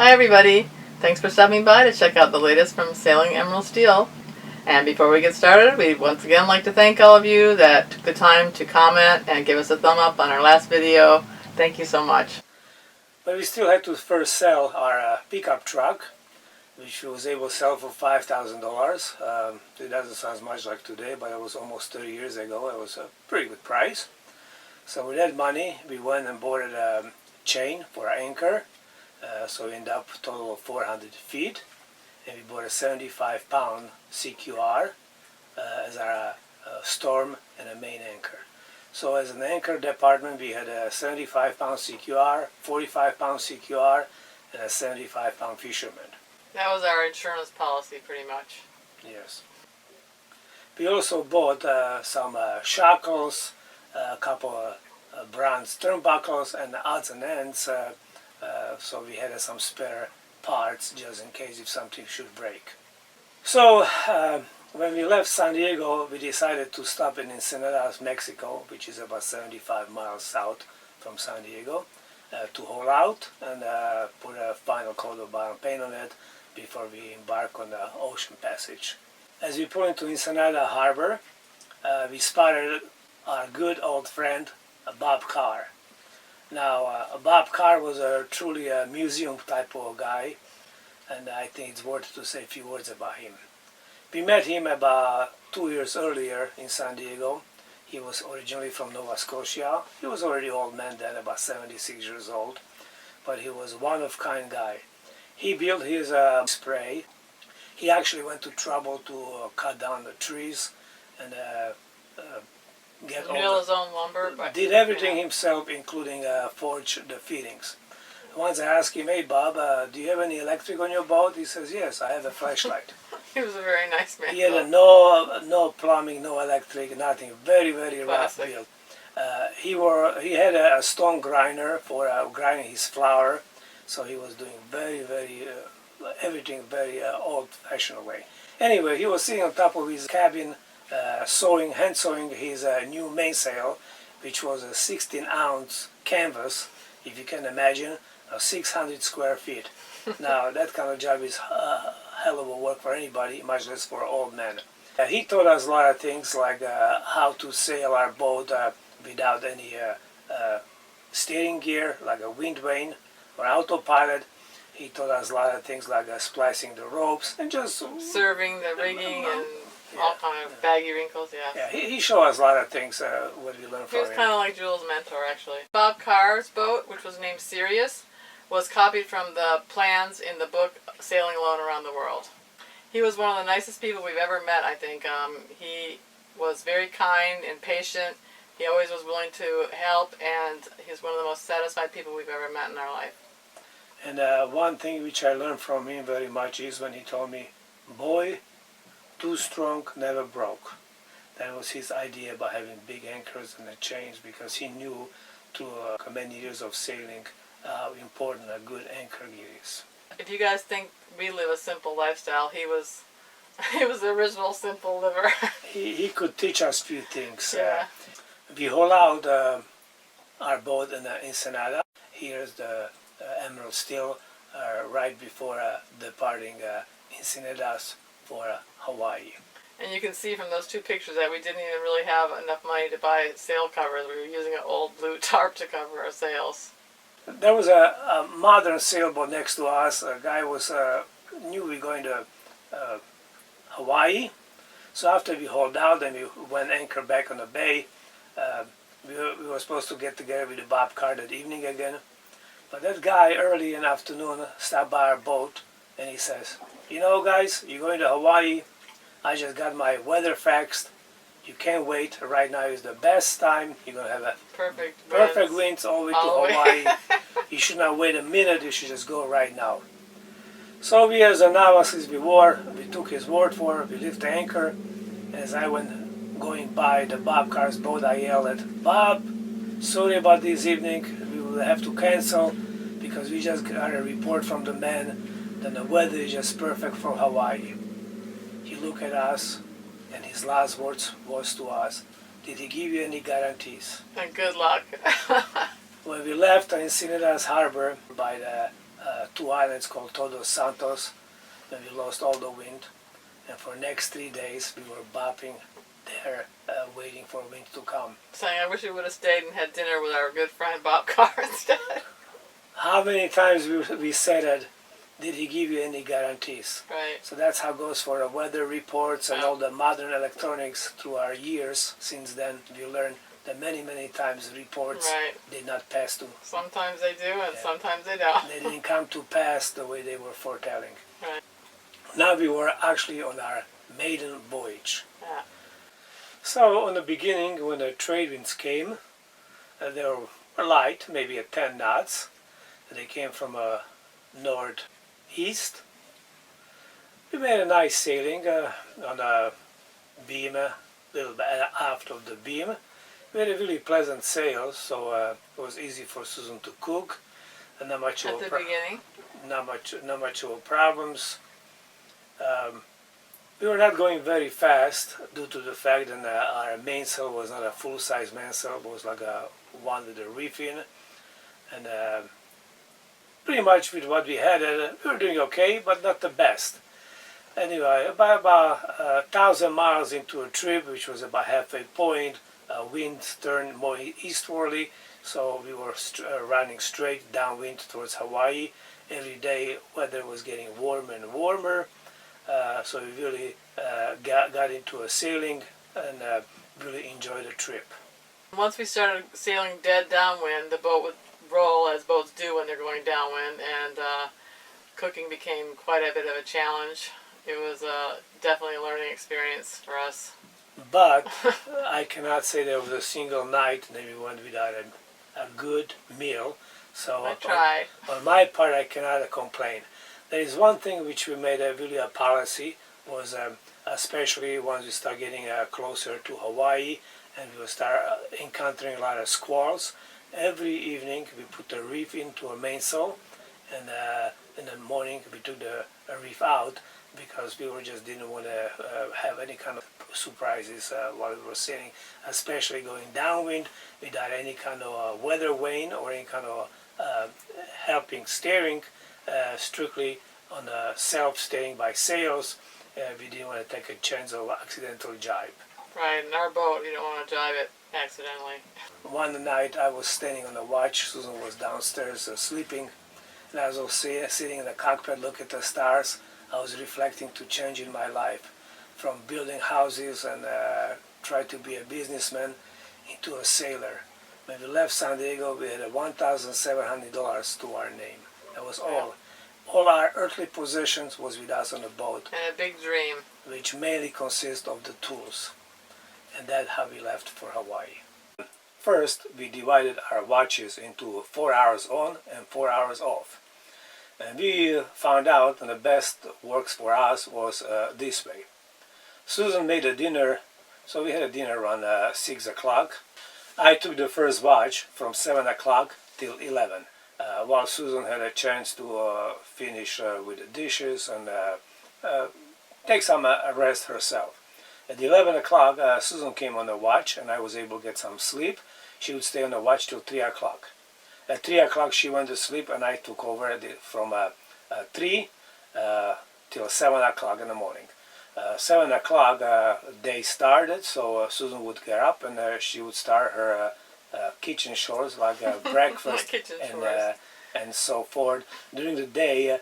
Hi everybody! Thanks for stopping by to check out the latest from Sailing Emerald Steel. And before we get started, we'd once again like to thank all of you that took the time to comment and give us a thumb up on our last video. Thank you so much. But we still had to first sell our pickup truck, which was able to sell for $5,000. It doesn't sound much like today, but it was almost 30 years ago. It was a pretty good price. So with that money, we went and bought a chain for our anchor. So we ended up a total of 400 feet. And we bought a 75-pound CQR as our storm and a main anchor. So as an anchor department, we had a 75-pound CQR, 45-pound CQR, and a 75-pound fisherman. That was our insurance policy pretty much. Yes. We also bought some shackles, a couple of bronze turnbuckles, and odds and ends. So we had some spare parts just in case if something should break. So when we left San Diego, we decided to stop in Ensenada, Mexico, which is about 75 miles south from San Diego, to haul out and put a final coat of bottom paint on it before we embark on the ocean passage. As we pulled into Ensenada Harbor, we spotted our good old friend Bob Carr. Now, Bob Carr was truly a museum type of guy, and I think it's worth to say a few words about him. We met him about 2 years earlier in San Diego. He was originally from Nova Scotia. He was already an old man then, about 76 years old, but he was a one-of-kind guy. He built his spray. He actually went to trouble to cut down the trees and get all his own lumber. But did everything himself, including forge the fittings. Once I asked him, "Hey Bob, do you have any electric on your boat?" He says, "Yes, I have a flashlight." He was a very nice man. He had no plumbing, no electric, nothing. Very, very rough build. He had a stone grinder for grinding his flour, so he was doing everything very old-fashioned way. Anyway, he was sitting on top of his cabin, hand sewing his new mainsail, which was a 16-ounce canvas, if you can imagine, 600 square feet. Now, that kind of job is hell of a work for anybody, much less for an old man. He taught us a lot of things, like how to sail our boat without any steering gear, like a wind vane or autopilot. He taught us a lot of things like splicing the ropes and just serving the rigging and all kind of baggy wrinkles. Yeah, he showed us a lot of things what we learned from him. He was kind of like Jules' mentor, actually. Bob Carr's boat, which was named Sirius, was copied from the plans in the book Sailing Alone Around the World. He was one of the nicest people we've ever met, I think. He was very kind and patient. He always was willing to help, and he's one of the most satisfied people we've ever met in our life. And one thing which I learned from him very much is when he told me, "Boy, too strong never broke." That was his idea about having big anchors and the chains, because he knew through many years of sailing how important a good anchor gear is. If you guys think we live a simple lifestyle, he was the original simple liver. he could teach us few things. Yeah. We haul out our boat in Ensenada. Here's the Emerald Steel right before departing Ensenadas for Hawaii. And you can see from those two pictures that we didn't even really have enough money to buy sail covers. We were using an old blue tarp to cover our sails. There was a modern sailboat next to us. A guy knew we were going to Hawaii. So after we hauled out and we went anchor back on the bay, we were supposed to get together with Bob Carr that evening again. But that guy early in the afternoon stopped by our boat and he says, "You know guys, you're going to Hawaii. I just got my weather faxed. You can't wait. Right now is the best time. You're going to have a perfect winds all the way to Hawaii. You should not wait a minute. You should just go right now." So we, as a novices we were, we took his word for it. We lifted the anchor. As I went going by the Bob Carr's boat, I yelled at Bob, "Sorry about this evening. We will have to cancel because we just got a report from the man that the weather is just perfect for Hawaii." He looked at us, and his last words was to us, "Did he give you any guarantees?" And good luck. When we left Encinitas Harbor by the two islands called Todos Santos, and we lost all the wind. And for next 3 days, we were bopping there, waiting for wind to come. Saying, I wish we would have stayed and had dinner with our good friend Bob Carr instead. How many times we said that, did he give you any guarantees? Right. So that's how it goes for the weather reports and all the modern electronics through our years. Since then, we learned that many times reports Right. did not pass to. Sometimes they do and Yeah. sometimes they don't. They didn't come to pass the way they were foretelling. Right. Now we were actually on our maiden voyage. Yeah. So in the beginning, when the trade winds came, they were light, maybe at 10 knots. They came from northeast. We made a nice sailing on a beam, a little bit aft of the beam. We had a really pleasant sail, so it was easy for Susan to cook. And not much At the beginning. not much of problems. We were not going very fast due to the fact that our mainsail was not a full-size mainsail. It was like a one with a reef in. And pretty much with what we had, we were doing okay, but not the best. Anyway, about 1,000 miles into a trip, which was about halfway point, wind turned more eastwardly, so we were running straight downwind towards Hawaii. Every day, weather was getting warmer and warmer, so we really got into a sailing and really enjoyed the trip. Once we started sailing dead downwind, the boat would roll as boats do when they're going downwind, and cooking became quite a bit of a challenge. It was definitely a learning experience for us. But I cannot say there was a single night that we went without a good meal. So I tried. On my part, I cannot complain. There is one thing which we made really a policy, was especially once we start getting closer to Hawaii and we will start encountering a lot of squalls. Every evening we put the reef into a mainsail, and in the morning we took the reef out, because we just didn't want to have any kind of surprises while we were sailing, especially going downwind without any kind of weather vane or any kind of helping steering, strictly on self-steering by sails. We didn't want to take a chance of accidental jibe. Right, in our boat, you don't want to jibe it accidentally. One night I was standing on the watch, Susan was downstairs sleeping, and as I was sitting in the cockpit looking at the stars, I was reflecting to change in my life from building houses and try to be a businessman into a sailor. When we left San Diego, we had $1,700 to our name. That was all. All our earthly possessions was with us on the boat. And a big dream. Which mainly consists of the tools. And that's how we left for Hawaii. First, we divided our watches into 4 hours on and 4 hours off. And we found out that the best works for us was this way. Susan made a dinner, so we had a dinner around 6 o'clock. I took the first watch from 7 o'clock till 11, while Susan had a chance to finish with the dishes and take some rest herself. At 11 o'clock, Susan came on the watch, and I was able to get some sleep. She would stay on the watch till 3 o'clock. At 3 o'clock, she went to sleep, and I took over from 3 till 7 o'clock in the morning. 7 o'clock, day started, so Susan would get up, and she would start her kitchen chores, like breakfast and so forth. During the day,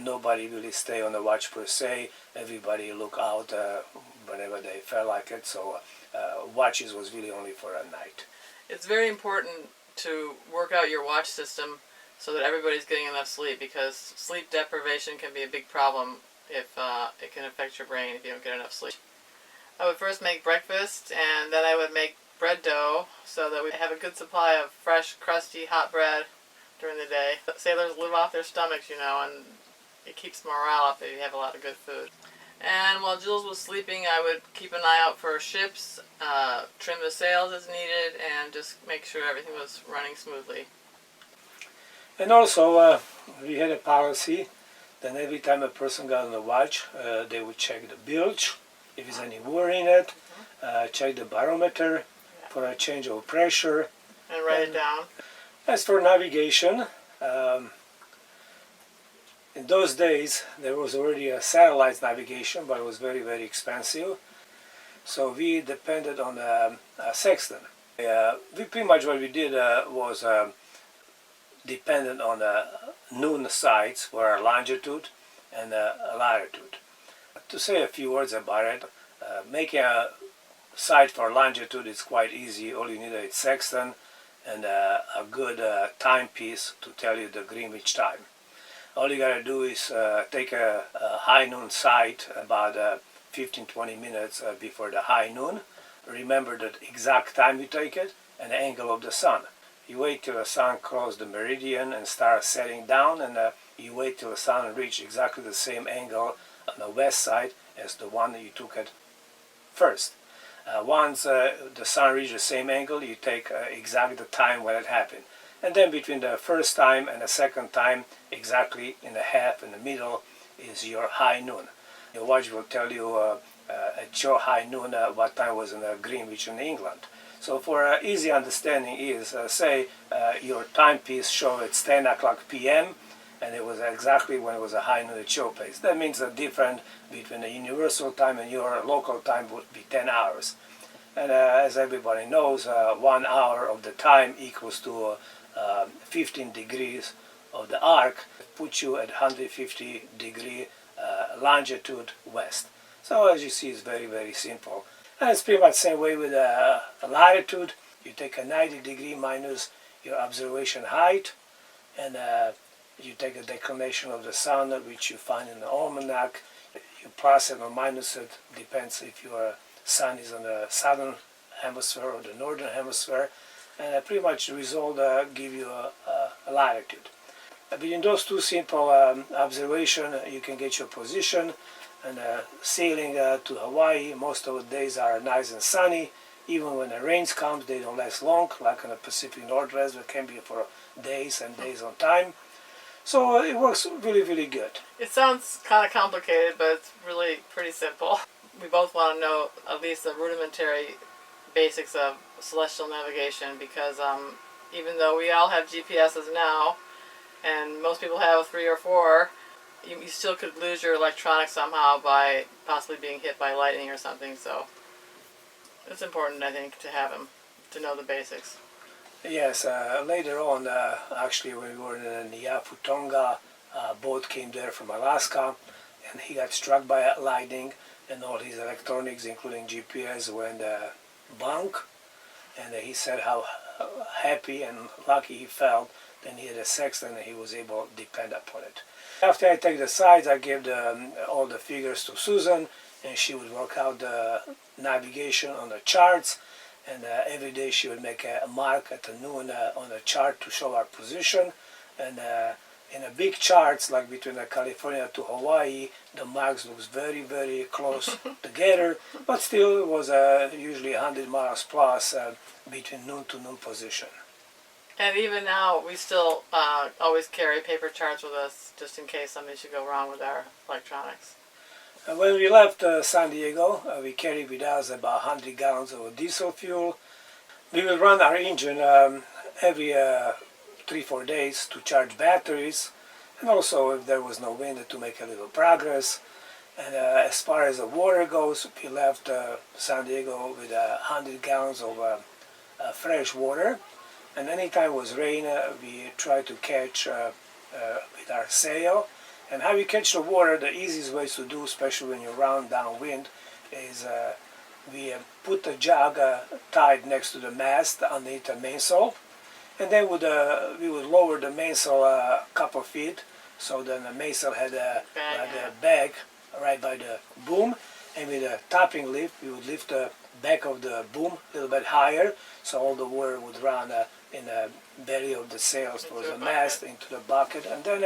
nobody really stay on the watch per se. Everybody look out whenever they felt like it, so watches was really only for a night. It's very important to work out your watch system so that everybody's getting enough sleep, because sleep deprivation can be a big problem if it can affect your brain if you don't get enough sleep. I would first make breakfast, and then I would make bread dough so that we have a good supply of fresh, crusty, hot bread during the day. Sailors live off their stomachs, you know, and it keeps morale up if you have a lot of good food. And while Jules was sleeping, I would keep an eye out for ships, trim the sails as needed, and just make sure everything was running smoothly. And also, we had a policy that every time a person got on the watch, they would check the bilge, if there's any water in it, check the barometer for a change of pressure. And write it down. As for navigation, In those days, there was already a satellite navigation, but it was very, very expensive. So we depended on a sextant. We pretty much what we did was dependent on noon sights for our longitude and latitude. To say a few words about it, making a sight for longitude is quite easy. All you need is sextant and a good timepiece to tell you the Greenwich time. All you gotta do is take a high noon sight about 15-20 minutes before the high noon. Remember the exact time you take it and the angle of the sun. You wait till the sun crosses the meridian and starts setting down, and you wait till the sun reaches exactly the same angle on the west side as the one that you took it first. Once the sun reaches the same angle, you take exactly the time when it happened. And then between the first time and the second time, exactly in the half in the middle is your high noon. Your watch will tell you at your high noon what time was in Greenwich in England. So for easy understanding is, say your timepiece shows it's 10 o'clock p.m. and it was exactly when it was a high noon at your place. That means the difference between the universal time and your local time would be 10 hours. And as everybody knows, 1 hour of the time equals to 15 degrees of the arc, puts you at 150 degree longitude west. So as you see, it's very, very simple. And it's pretty much the same way with latitude. You take a 90 degree minus your observation height, and you take a declination of the sun, which you find in the almanac. You plus it or minus it, depends if your sun is on the southern hemisphere or the northern hemisphere, and pretty much the result give you a latitude. Between those two simple observations, you can get your position. And sailing to Hawaii, most of the days are nice and sunny. Even when the rains come, they don't last long, like in the Pacific Northwest, it can be for days and days on time. So it works really, really good. It sounds kind of complicated, but it's really pretty simple. We both want to know at least the rudimentary basics of celestial navigation, because even though we all have GPSs now, and most people have 3 or 4, you still could lose your electronics somehow by possibly being hit by lightning or something. So it's important, I think, to have them, to know the basics. Yes, later on, actually when we were in the Niafutonga, boat came there from Alaska, and he got struck by lightning, and all his electronics, including GPS, went blank. And he said how happy and lucky he felt. Then he had a sextant and he was able to depend upon it. After I take the sides, I gave all the figures to Susan, and she would work out the navigation on the charts, and every day she would make a mark at the noon on the chart to show our position. And in a big charts, like between California to Hawaii, the marks looks very, very close together, but still it was usually 100 miles plus between noon to noon position. And even now, we still always carry paper charts with us, just in case something should go wrong with our electronics. When we left San Diego, we carried with us about 100 gallons of diesel fuel. We will run our engine every 3-4 days to charge batteries, and also if there was no wind to make a little progress. And as far as the water goes, we left San Diego with 100 gallons of fresh water. And anytime it was rain, we try to catch with our sail. And how you catch the water, the easiest way to do, especially when you run downwind, is we put the jug tied next to the mast underneath the mainsail. And then we would lower the mainsail a couple feet, so then the mainsail had a bag right by the boom. And with a topping lift, we would lift the back of the boom a little bit higher, so all the water would run in the belly of the sails towards the mast into the bucket, and then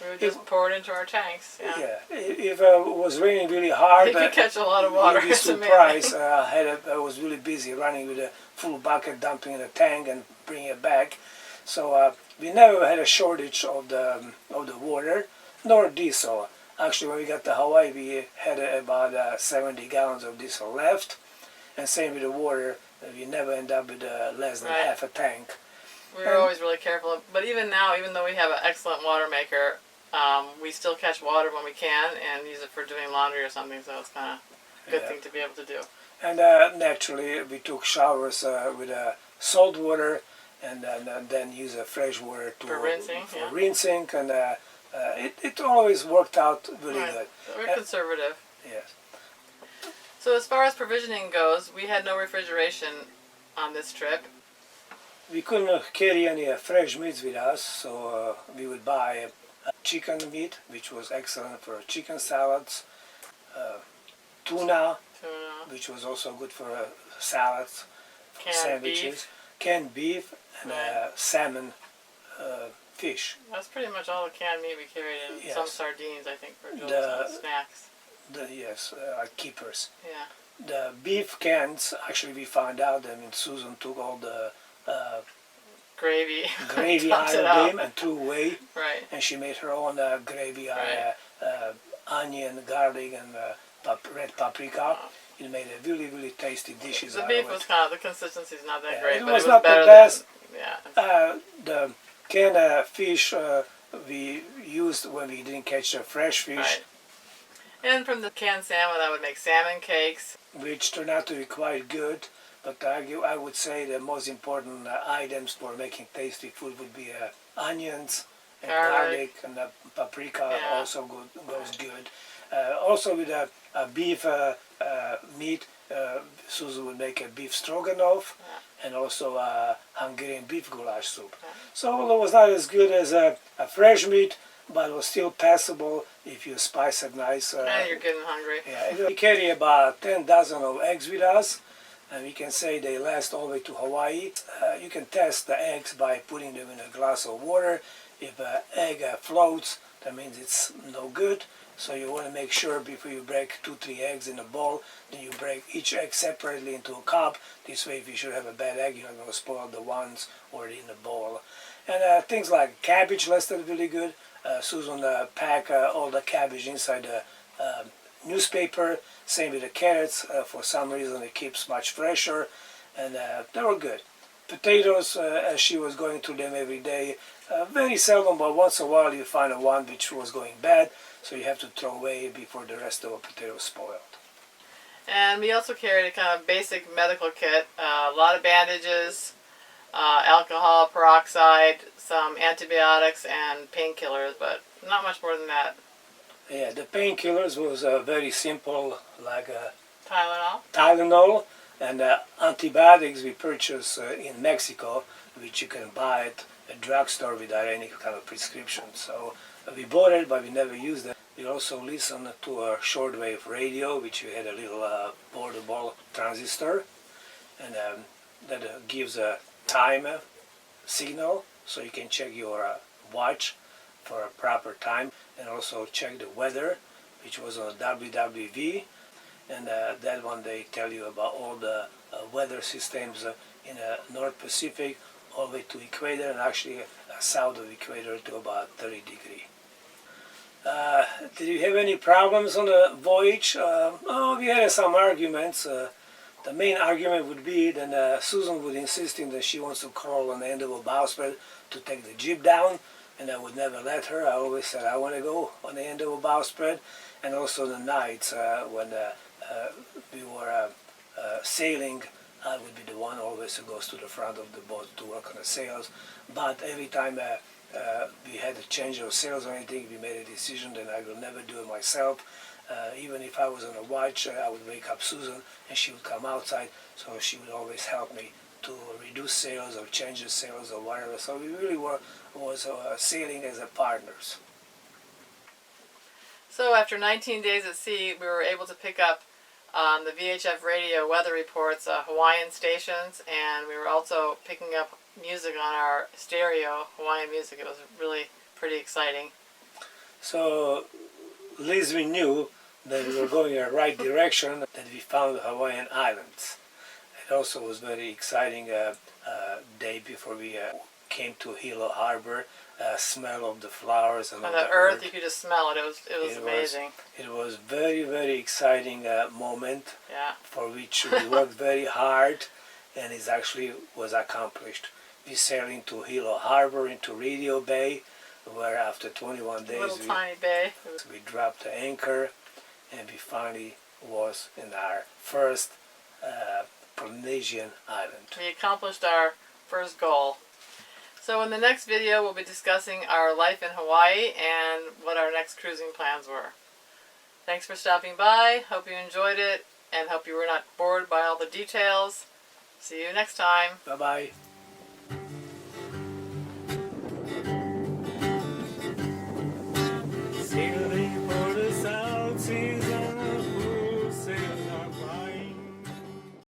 we would just pour it into our tanks. Yeah, if it was raining really hard, you could catch a lot of water. You'd be surprised. I was really busy running with a full bucket, dumping in a tank and bringing it back. So we never had a shortage of the water, nor diesel. Actually, when we got to Hawaii, we had about 70 gallons of diesel left, and same with the water. We never end up with less than half a tank. We were always really careful. But even now, even though we have an excellent water maker, we still catch water when we can and use it for doing laundry or something. So it's kind of a good thing to be able to do. And naturally, we took showers with salt water, and then use fresh water For rinsing. rinsing, and it always worked out really good. We're conservative. Yes. So as far as provisioning goes, we had no refrigeration on this trip. We couldn't carry any fresh meats with us, so we would buy chicken meat, which was excellent for chicken salads, tuna, which was also good for salads, for sandwiches, canned beef, and salmon fish. That's pretty much all the canned meat we carried, and Yes. some sardines, I think, for Joel's snacks. Keepers. Yeah. The beef cans, actually we found out that Susan took all the Gravy out of them and threw away. Right. And she made her own gravy out of onion, garlic, and red paprika. It made a really, really tasty dishes The out beef of it. was kind of, the consistency's not that great, it but was it was not better the best. than, The canned fish we used when we didn't catch the fresh fish. Right. And from the canned salmon, I would make salmon cakes. Which turned out to be quite good. But I would say the most important items for making tasty food would be onions and garlic and paprika also goes good. Also with beef meat, Susan would make a beef stroganoff and also Hungarian beef goulash soup. So it was not as good as a fresh meat, but it was still passable if you spice it nice. And you're getting hungry. Yeah, we carry about 10 dozen of eggs with us. And we can say they last all the way to Hawaii. You can test the eggs by putting them in a glass of water. If an egg floats, that means it's no good. So you want to make sure before you break 2-3 eggs in a bowl, then you break each egg separately into a cup. This way, if you should have a bad egg, you're not going to spoil the ones already in the bowl. And things like cabbage lasted really good. Susan packed all the cabbage inside the newspaper. Same with the carrots. For some reason it keeps much fresher, and they were good. Potatoes, as she was going through them every day, very seldom, but once in a while you find a one which was going bad, so you have to throw away before the rest of the potatoes spoiled. And we also carried a kind of basic medical kit, a lot of bandages, alcohol, peroxide, some antibiotics, and painkillers, but not much more than that. Yeah, the painkillers was very simple, like Tylenol, and antibiotics we purchased in Mexico, which you can buy at a drugstore without any kind of prescription. So we bought it, but we never used it. We also listened to a shortwave radio, which we had a little portable transistor, and that gives a time signal, so you can check your watch for a proper time, and also check the weather, which was on WWV, and that one they tell you about all the weather systems in the North Pacific all the way to equator, and actually south of equator to about 30 degrees. Did you have any problems on the voyage? We had some arguments. The main argument would be that Susan would insist that she wants to crawl on the end of a bowsprit to take the jib down, and I would never let her. I always said I want to go on the end of a bowsprit. And also the nights when we were sailing, I would be the one always who goes to the front of the boat to work on the sails. But every time we had a change of sails or anything, we made a decision that I will never do it myself. Even if I was on a watch, I would wake up Susan and she would come outside, so she would always help me to reduce sails or change the sails or whatever. So we really was sailing as a partners. So after 19 days at sea, we were able to pick up on the VHF radio weather reports, Hawaiian stations, and we were also picking up music on our stereo, Hawaiian music. It was really pretty exciting. So at least we knew that we were going in the right direction, that we found the Hawaiian Islands. It also was very exciting day before we came to Hilo Harbor. Smell of the flowers and on the earth, you could just smell it. It was amazing. It was very, very exciting moment. Yeah. For which we worked very hard, and it actually was accomplished. We sailed into Hilo Harbor, into Radio Bay. where after 21 days Little tiny bay. we dropped the anchor, and we finally was in our first Polynesian island. We accomplished our first goal. So in the next video, we'll be discussing our life in Hawaii and what our next cruising plans were. Thanks for stopping by. Hope you enjoyed it and hope you were not bored by all the details. See you next time. Bye-bye.